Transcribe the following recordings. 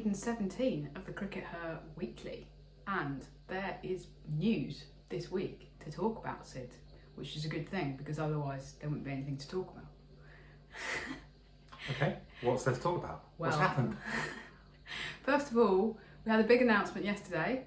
117 of the CRICKETher Weekly, and there is news this week to talk about, Sid, which is a good thing because otherwise there wouldn't be anything to talk about. Okay, what's there to talk about? What's happened? First of all, we had a big announcement yesterday.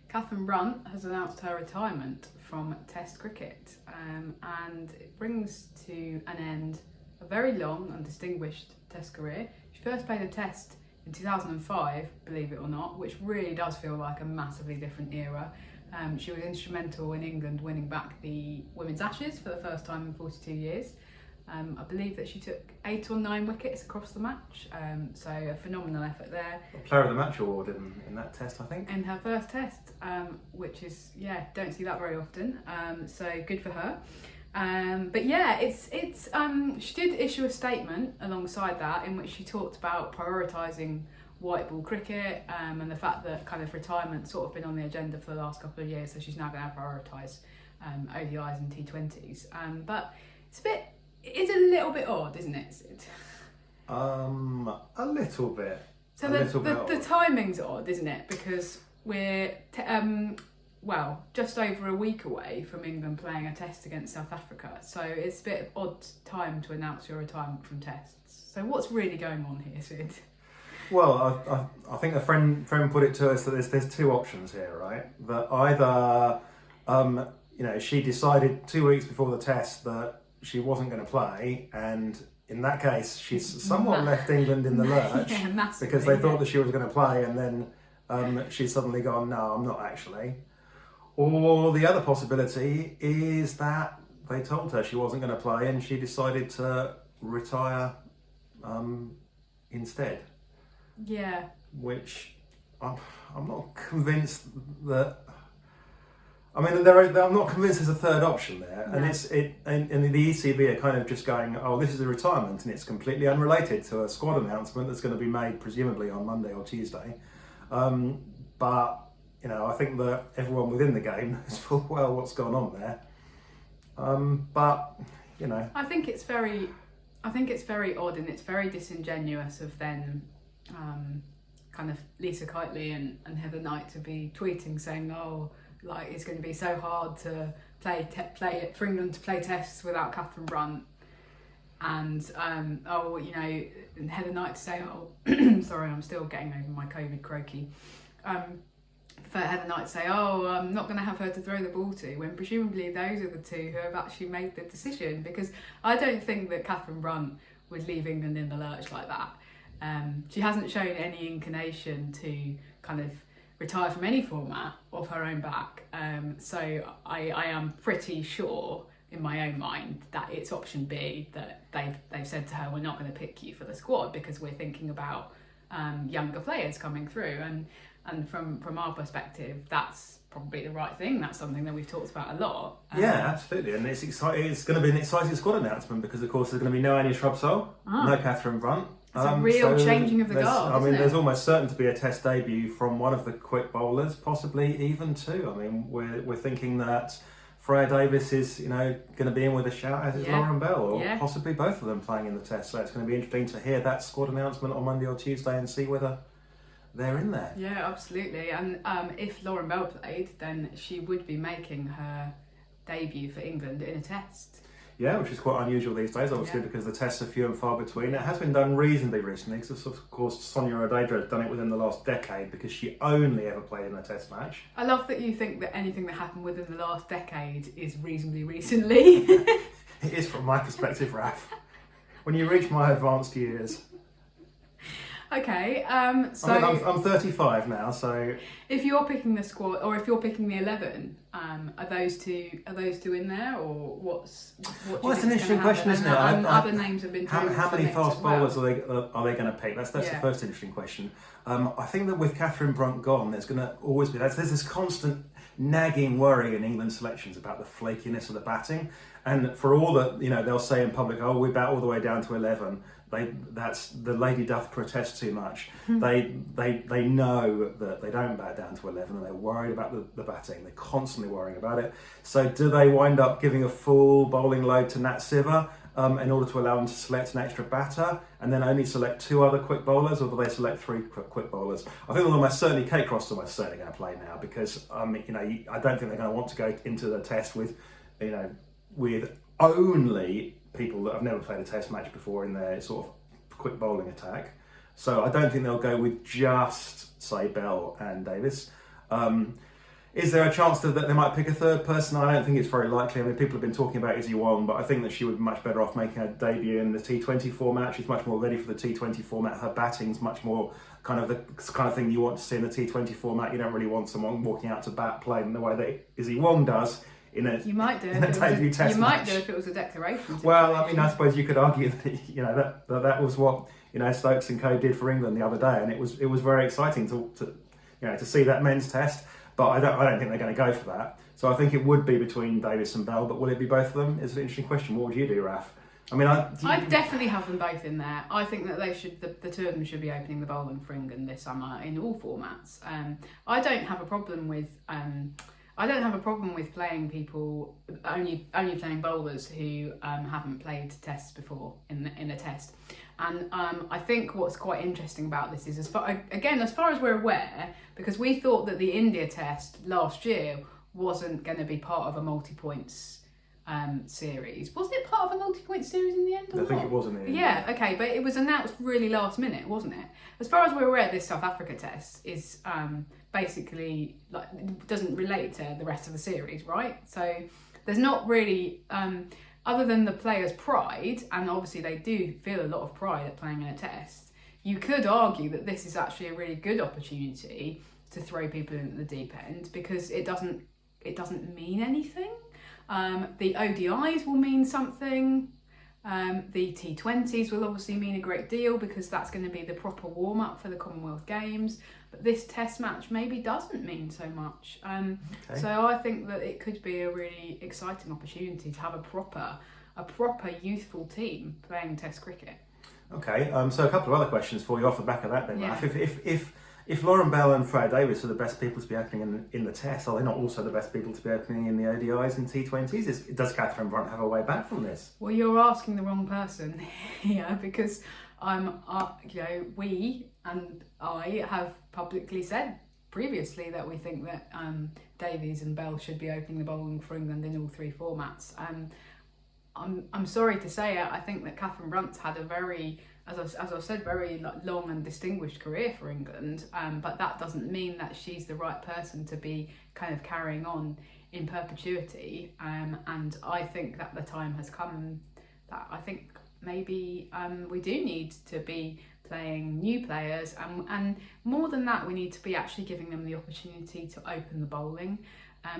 Katherine Brunt has announced her retirement from Test cricket, and it brings to an end a very long and distinguished Test career. She first played a Test in 2005, believe it or not, which really does feel like a massively different era. She was instrumental in England winning back the Women's Ashes for the first time in 42 years. I believe that she took 8 or 9 wickets across the match, so a phenomenal effort there. A Player of the Match award in that Test, I think. In her first Test, which is, don't see that very often, so good for her. But yeah, she did issue a statement alongside that in which she talked about prioritising white ball cricket, and the fact that kind of retirement's sort of been on the agenda for the last couple of years, so she's now going to prioritise ODIs and T20s. But it is a little bit odd, isn't it, Sid? A little bit. So the timing's odd, isn't it? Because we're just over a week away from England playing a Test against South Africa. So it's a bit of odd time to announce your retirement from Tests. So what's really going on here, Sid? Well, I think a friend put it to us that there's 2 options here, right? That either she decided 2 weeks before the Test that she wasn't going to play, and in that case she's somewhat left England in the lurch because they thought that she was going to play, and then she's suddenly gone, no, I'm not actually. Or the other possibility is that they told her she wasn't going to play and she decided to retire instead. Yeah. Which I'm not convinced that. I mean, I'm not convinced there's a third option there, no. And the ECB are kind of just going, oh, this is a retirement, and it's completely unrelated to a squad announcement that's going to be made presumably on Monday or Tuesday. But I think that everyone within the game knows full well what's gone on there. I think it's very odd, and it's very disingenuous of then kind of Lisa Kiteley and Heather Knight to be tweeting saying, oh, like it's going to be so hard to play for England to play Tests without Katherine Brunt, and and Heather Knight to say, oh, sorry, I'm still getting over my COVID croaky. For Heather Knight to say, oh, I'm not going to have her to throw the ball to, when presumably those are the 2 who have actually made the decision, because I don't think that Katherine Brunt would leave England in the lurch like that. She hasn't shown any inclination to kind of retire from any format of her own back. So I am pretty sure in my own mind that it's option B, that they've said to her, we're not going to pick you for the squad because we're thinking about younger players coming through, and from our perspective that's probably the right thing. That's something that we've talked about a lot. Yeah, absolutely, and it's exciting. It's going to be an exciting squad announcement because of course there's going to be no Annie Shrubsole, no Katherine Brunt. It's a real changing of the guard. There's almost certain to be a Test debut from one of the quick bowlers, possibly even 2. I mean, we're thinking that Freya Davis is going to be in with a shout, as is Lauren Bell, or possibly both of them playing in the Test. So it's going to be interesting to hear that squad announcement on Monday or Tuesday and see whether they're in there. Yeah, absolutely. And if Lauren Bell played, then she would be making her debut for England in a Test. Yeah, which is quite unusual these days, obviously, because the Tests are few and far between. It has been done reasonably recently, because of course Sonia Rodedra has done it within the last decade because she only ever played in a Test match. I love that you think that anything that happened within the last decade is reasonably recently. It is from my perspective, Raf. When you reach my advanced years. Okay, so I'm 35 now, so if you're picking the squad, or if you're picking the 11, are those two in there, or what? Well, it's an interesting question, isn't it? Other names have been. How many fast bowlers are they going to pick? That's the first interesting question. I think that with Katherine Brunt gone, there's going to always be there's this constant nagging worry in England selections about the flakiness of the batting, and for all that they'll say in public, oh, we bat all the way down to 11. That's the lady doth protest too much. They know that they don't bat down to 11, and they're worried about the batting. They're constantly worrying about it. So do they wind up giving a full bowling load to Nat Siver? in order to allow them to select an extra batter and then only select 2 other quick bowlers, or do they select 3 quick bowlers? I think almost certainly Kate Cross almost certainly going to play now because I don't think they're going to want to go into the test with only people that have never played a test match before in their sort of quick bowling attack. So I don't think they'll go with just, say, Bell and Davis. Is there a chance that they might pick a third person? I don't think it's very likely. I mean, people have been talking about Izzy Wong, but I think that she would be much better off making her debut in the T20 format. She's much more ready for the T20 format. Her batting's much more kind of the kind of thing you want to see in the T20 format. You don't really want someone walking out to bat playing the way that Izzy Wong does in a You might do in a debut test match. You might do if it was a declaration situation. Well, I mean, I suppose you could argue that that was what Stokes and co did for England the other day, and it was very exciting to see that men's test. But I don't think they're going to go for that. So I think it would be between Davis and Bell, but will it be both of them? It's an interesting question. What would you do, Raf? I mean, I'd definitely have them both in there. I think that they should. The 2 of them should be opening the bowling for England this summer in all formats. I don't have a problem with. I don't have a problem with playing people only playing bowlers who haven't played tests before in a test. And I think what's quite interesting about this is, as far as we're aware, because we thought that the India test last year wasn't going to be part of a multi-points series. Was it part of a multi-point series in the end? I think it was in the end. Yeah, okay, but it was announced really last minute, wasn't it? As far as we're aware, this South Africa test is basically doesn't relate to the rest of the series, right? So there's not really. Other than the players' pride, and obviously they do feel a lot of pride at playing in a test, you could argue that this is actually a really good opportunity to throw people in at the deep end because it doesn't mean anything. The ODIs will mean something. The T20s will obviously mean a great deal because that's going to be the proper warm-up for the Commonwealth Games. But this test match maybe doesn't mean so much. Okay. So I think that it could be a really exciting opportunity to have a proper youthful team playing Test cricket. Okay, so a couple of other questions for you off the back of that then, Raf. If Lauren Bell and Freya Davis are the best people to be opening in the test, are they not also the best people to be opening in the ODIs and T20s? Does Katherine Brunt have a way back from this? Well, you're asking the wrong person here because we and I have publicly said previously that we think that Davies and Bell should be opening the bowling for England in all 3 formats. I'm sorry to say it, I think that Katherine Brunt's had a very, as I said, very long and distinguished career for England, but that doesn't mean that she's the right person to be kind of carrying on in perpetuity. And I think that the time has come that I think maybe we do need to be playing new players, and more than that, we need to be actually giving them the opportunity to open the bowling.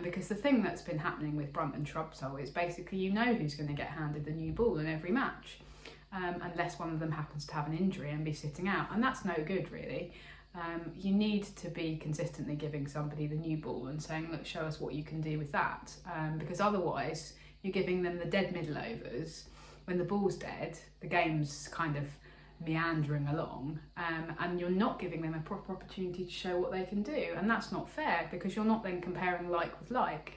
Because the thing that's been happening with Brunt and Shrubsole is basically who's going to get handed the new ball in every match, unless one of them happens to have an injury and be sitting out, and that's no good really. You need to be consistently giving somebody the new ball and saying, look, show us what you can do with that, because otherwise you're giving them the dead middle overs. When the ball's dead, the game's kind of meandering along, and you're not giving them a proper opportunity to show what they can do, and that's not fair because you're not then comparing like with like.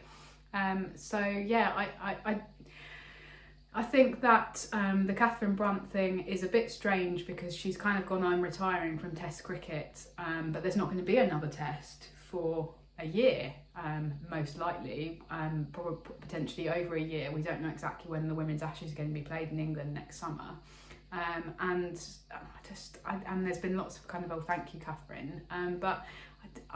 So yeah, I think that the Katherine Brunt thing is a bit strange because she's kind of gone, I'm retiring from Test cricket, but there's not going to be another test for a year, most likely, probably potentially over a year. We don't know exactly when the Women's Ashes are going to be played in England next summer. And there's been lots of kind of thank you, Katherine. But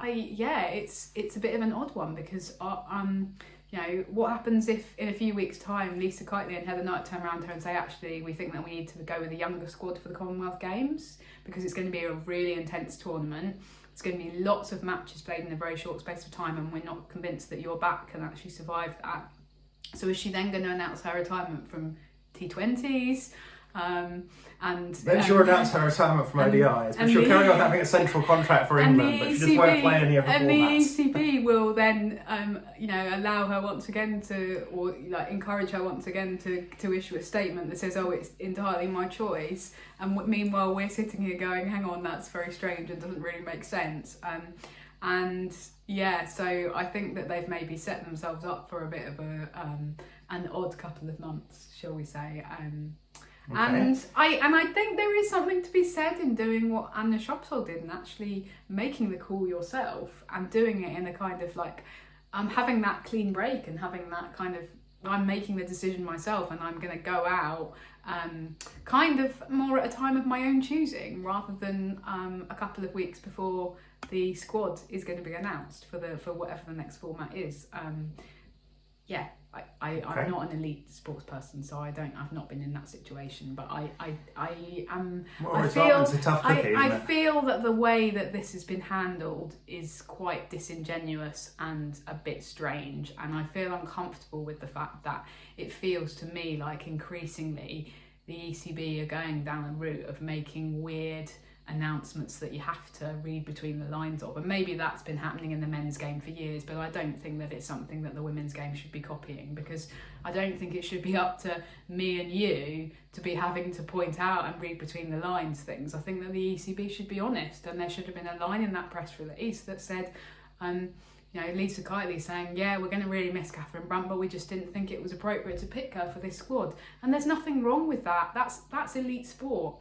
it's a bit of an odd one because what happens if in a few weeks' time Lisa Kiteley and Heather Knight turn around to her and say, actually, we think that we need to go with a younger squad for the Commonwealth Games because it's going to be a really intense tournament. It's going to be lots of matches played in a very short space of time, and we're not convinced that your bat can actually survive that. So is she then going to announce her retirement from T20s? Then she'll announce her retirement from ODIs, but she'll carry on having a central contract for England, but she just won't play any of the formats. And the ECB will then, allow her once again encourage her once again to issue a statement that says, oh, it's entirely my choice. And meanwhile, we're sitting here going, hang on, that's very strange and doesn't really make sense. And yeah, so I think that they've maybe set themselves up for a bit of an odd couple of months, shall we say. Okay. And I think there is something to be said in doing what Anna Shopsol did and actually making the call yourself and doing it in a kind of like having that clean break and having that kind of, I'm making the decision myself and I'm going to go out kind of more at a time of my own choosing rather than a couple of weeks before the squad is going to be announced for whatever the next format is. I'm not an elite sports person, so I've not been in that situation, but I am. Well, I it's a tough cookie, isn't I it? feel that the way that this has been handled is quite disingenuous and a bit strange, and I feel uncomfortable with the fact that it feels to me like increasingly the ECB are going down a route of making weird announcements that you have to read between the lines of, and maybe that's been happening in the men's game for years, but I don't think that it's something that the women's game should be copying, because I don't think it should be up to me and you to be having to point out and read between the lines things. I think that the ECB should be honest, and there should have been a line in that press release that said Lisa Kiteley saying, yeah, we're going to really miss Katherine Brunt, but we just didn't think it was appropriate to pick her for this squad, and there's nothing wrong with that. That's elite sport.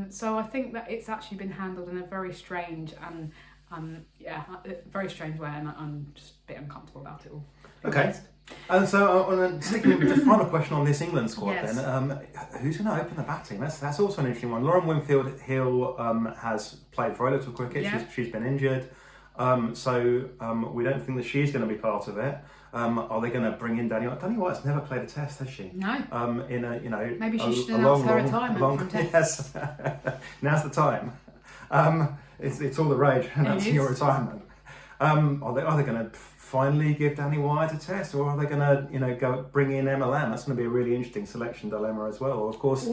So I think that it's actually been handled in a very strange and very strange way, and I'm just a bit uncomfortable about it all. Okay. And so, sticking with the final question on this England squad, Yes. then, who's going to open the batting? That's also an interesting one. Lauren Winfield-Hill has played very little cricket. Yeah. She's been injured, so we don't think that she's going to be part of it. Are they going to bring in Danny White? Danny White's never played a test, has she? No. Maybe she should announce her retirement from tests. Yes, now's the time. It's all the rage announcing your retirement. Are they going to finally give Danny White a test, or are they going to go bring in MLM? That's going to be a really interesting selection dilemma as well. Or of course,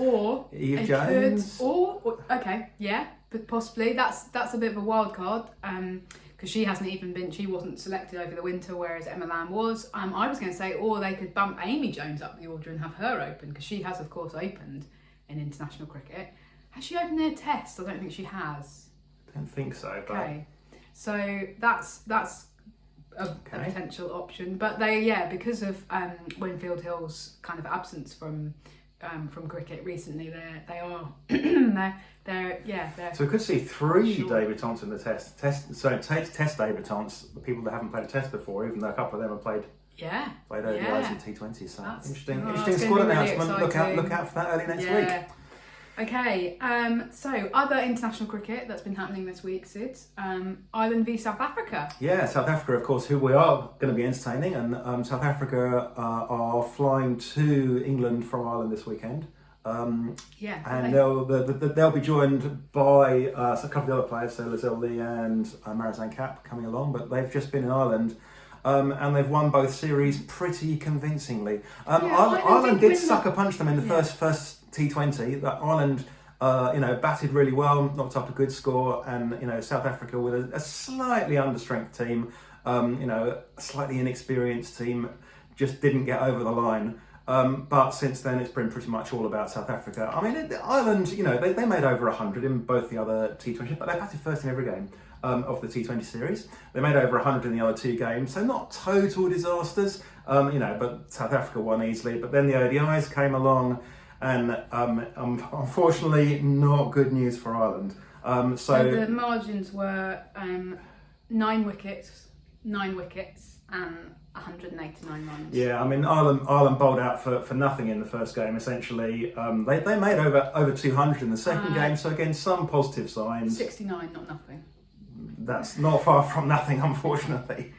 Eve Jones. But possibly that's a bit of a wild card. Because she wasn't selected over the winter, whereas Emma Lamb was. I was going to say, or they could bump Amy Jones up the order and have her open, because she has, of course, opened in international cricket. Has she opened in a test? I don't think she has. I don't think so. Okay, so that's a potential option. But because of Winfield-Hill's kind of absence from cricket recently, they are they're So we could see three Sure. debutants in the test debutants, the people that haven't played a test before, even though a couple of them have played over the ICT20. So interesting squad announcement. Really look out for that early next week. Okay, so other international cricket that's been happening this week, Sid. Ireland v South Africa. Yeah, South Africa, of course, who we are going to be entertaining, and South Africa are flying to England from Ireland this weekend. And they'll be joined by a couple of the other players, so Lizelle Lee and Marizanne Kapp coming along, but they've just been in Ireland. And they've won both series pretty convincingly. Ireland did sucker punch them in the first T20. That Ireland, batted really well, knocked up a good score, and South Africa with a slightly understrength team, a slightly inexperienced team, just didn't get over the line. But since then, it's been pretty much all about South Africa. I mean, Ireland, they made over 100 in both the other T20s, but they batted first in every game of the T20 series. They made over 100 in the other two games, so not total disasters, but South Africa won easily. But then the ODIs came along, and unfortunately, not good news for Ireland. So the margins were 9 wickets, and 189 runs. Yeah, I mean, Ireland bowled out for nothing in the first game, essentially. They made over 200 in the second game, so again, some positive signs. 69, not nothing. That's not far from nothing, unfortunately.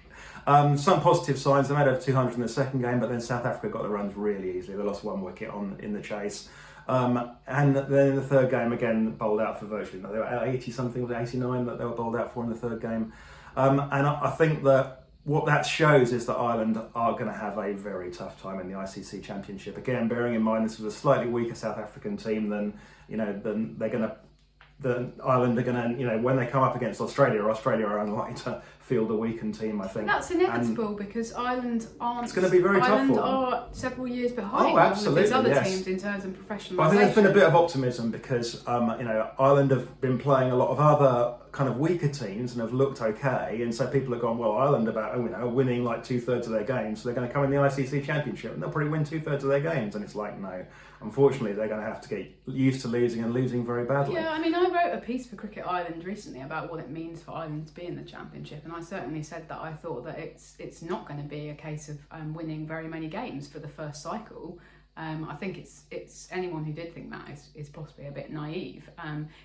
Some positive signs. They made over 200 in the second game, but then South Africa got the runs really easily. They lost 1 wicket in the chase. And then in the third game, again, bowled out for virtually, they were 80-something, was it 89 that they were bowled out for in the third game. And I think that what that shows is that Ireland are going to have a very tough time in the ICC Championship. Again, bearing in mind this was a slightly weaker South African team than Ireland are going to, when they come up against Australia are unlikely to field a weakened team, I think. That's inevitable, because Ireland aren't. It's going to be very tough for them. Ireland are several years behind these other teams in terms of professionalisation. But I think there's been a bit of optimism because, Ireland have been playing a lot of other kind of weaker teams and have looked okay, and so people have gone, well, Ireland are winning like 2/3 of their games, so they're going to come in the ICC Championship and they'll probably win 2/3 of their games. And it's like, no, unfortunately, they're going to have to get used to losing and losing very badly. Yeah, I mean, I wrote a piece for Cricket Ireland recently about what it means for Ireland to be in the Championship, and I certainly said that I thought that it's not going to be a case of winning very many games for the first cycle. I think it's anyone who did think that is possibly a bit naive.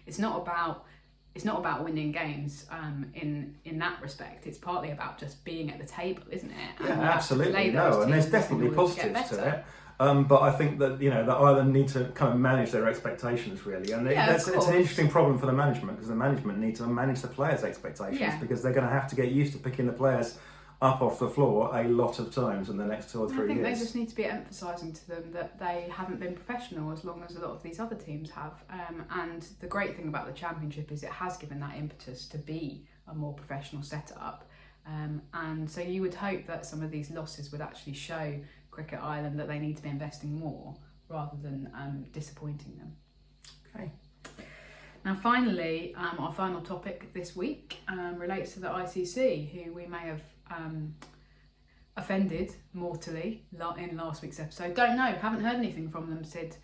It's not about winning games in that respect. It's partly about just being at the table, isn't it? Yeah, absolutely. No, and there's definitely positives to it. But I think that that Ireland need to kind of manage their expectations really, and it's an interesting problem for the management, because the management need to manage the players' expectations, because they're going to have to get used to picking the players up off the floor a lot of times in the next 2 or 3 years. I think they just need to be emphasising to them that they haven't been professional as long as a lot of these other teams have. And the great thing about the Championship is it has given that impetus to be a more professional setup. And so you would hope that some of these losses would actually show Cricket Ireland that they need to be investing more rather than disappointing them. Okay. Now finally, our final topic this week relates to the ICC, who we may have offended mortally in last week's episode. Don't know, haven't heard anything from them, Sid.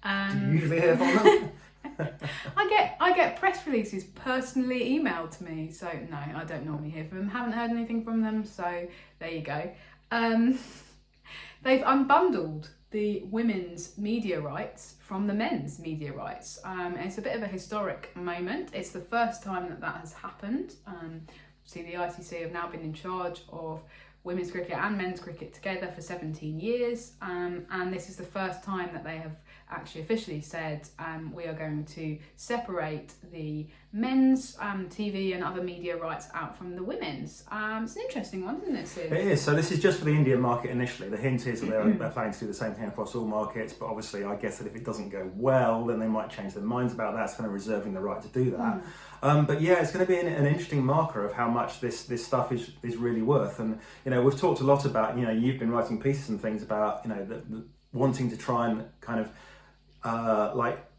Do you usually hear from them? I get press releases personally emailed to me, so no, I don't normally hear from them. Haven't heard anything from them, so there you go. They've unbundled the women's media rights from the men's media rights. It's a bit of a historic moment. It's the first time that has happened. See, the ICC have now been in charge of women's cricket and men's cricket together for 17 years, and this is the first time that they have actually officially said we are going to separate the men's TV and other media rights out from the women's. It's an interesting one, isn't it, Sid? It is. So this is just for the Indian market initially. The hint is that they're planning to do the same thing across all markets, but obviously I guess that if it doesn't go well, then they might change their minds about that. It's kind of reserving the right to do that. But yeah, it's going to be an interesting marker of how much this stuff is really worth. And we've talked a lot about you've been writing pieces and things about the wanting to try and kind of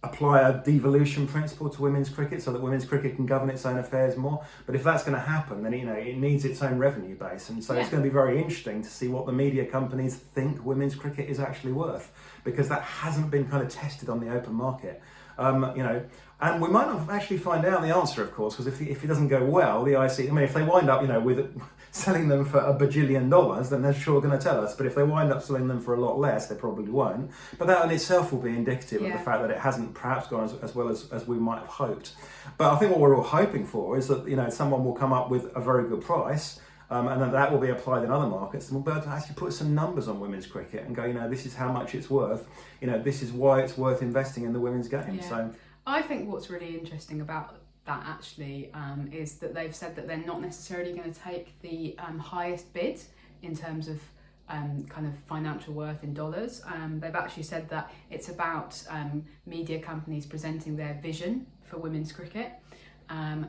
apply a devolution principle to women's cricket so that women's cricket can govern its own affairs more. But if that's going to happen, then it needs its own revenue base, and so it's going to be very interesting to see what the media companies think women's cricket is actually worth, because that hasn't been kind of tested on the open market. And we might not actually find out the answer, of course, because if it doesn't go well, the IC, if they wind up, with selling them for $1 bajillion, then they're sure going to tell us. But if they wind up selling them for a lot less, they probably won't. But that in itself will be indicative of the fact that it hasn't perhaps gone as well as we might have hoped. But I think what we're all hoping for is that someone will come up with a very good price. And then that will be applied in other markets, and we'll be able to actually put some numbers on women's cricket and go, this is how much it's worth. This is why it's worth investing in the women's game. Yeah. So I think what's really interesting about that actually is that they've said that they're not necessarily going to take the highest bid in terms of kind of financial worth in dollars. They've actually said that it's about media companies presenting their vision for women's cricket. That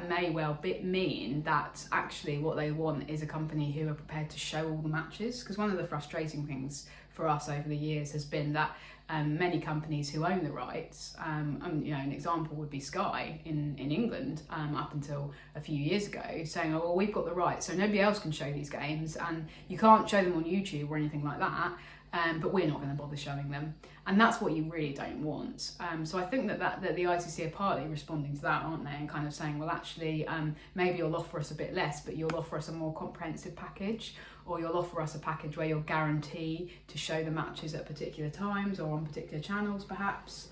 may well mean that actually what they want is a company who are prepared to show all the matches, because one of the frustrating things for us over the years has been that many companies who own the rights, an example would be Sky in England up until a few years ago, saying, oh, well, we've got the rights, so nobody else can show these games, and you can't show them on YouTube or anything like that. But we're not going to bother showing them, and that's what you really don't want. So I think that the ICC are partly responding to that, aren't they, and kind of saying, well, actually, maybe you'll offer us a bit less, but you'll offer us a more comprehensive package, or you'll offer us a package where you'll guarantee to show the matches at particular times or on particular channels, perhaps.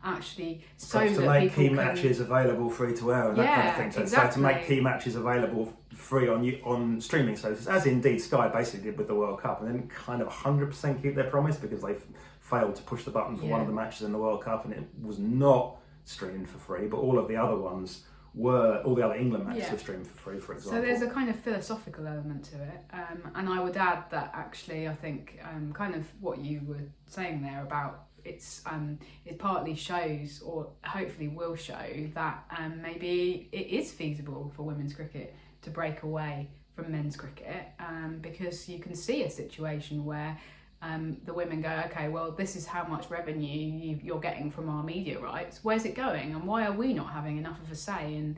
Actually, so perhaps that to make people key matches available free to air and that kind of thing. So exactly. So to make key matches available free on streaming services, as indeed Sky basically did with the World Cup, and then kind of 100% keep their promise, because they failed to push the button for one of the matches in the World Cup, and it was not streamed for free, but all of the other ones were, all the other England matches were streamed for free, for example. So there's a kind of philosophical element to it, and I would add that actually I think kind of what you were saying there about it partly shows, or hopefully will show, that maybe it is feasible for women's cricket to break away from men's cricket, because you can see a situation where the women go, okay, well, this is how much revenue you're getting from our media rights. Where's it going? And why are we not having enough of a say in,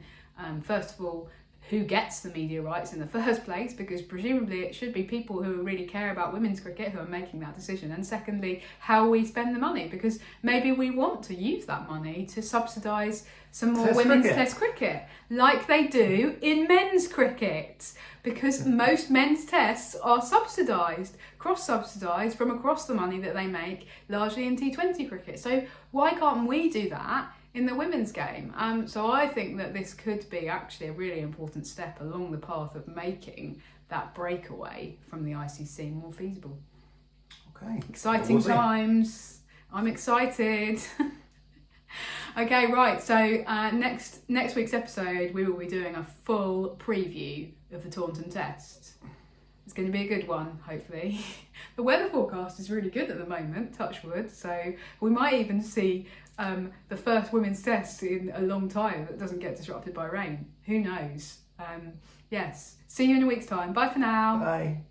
first of all, who gets the media rights in the first place, because presumably it should be people who really care about women's cricket who are making that decision, and secondly, how we spend the money, because maybe we want to use that money to subsidise some more women's test cricket, like they do in men's cricket, because most men's tests are subsidised, cross-subsidised from across the money that they make, largely in T20 cricket. So why can't we do that in the women's game? So I think that this could be actually a really important step along the path of making that breakaway from the ICC more feasible. Okay. Exciting times. I'm excited. Okay, right. So next week's episode, we will be doing a full preview of the Taunton Test. It's going to be a good one, hopefully. The weather forecast is really good at the moment, touch wood, so we might even see the first women's test in a long time that doesn't get disrupted by rain. Who knows? Yes. See you in a week's time. Bye for now. Bye.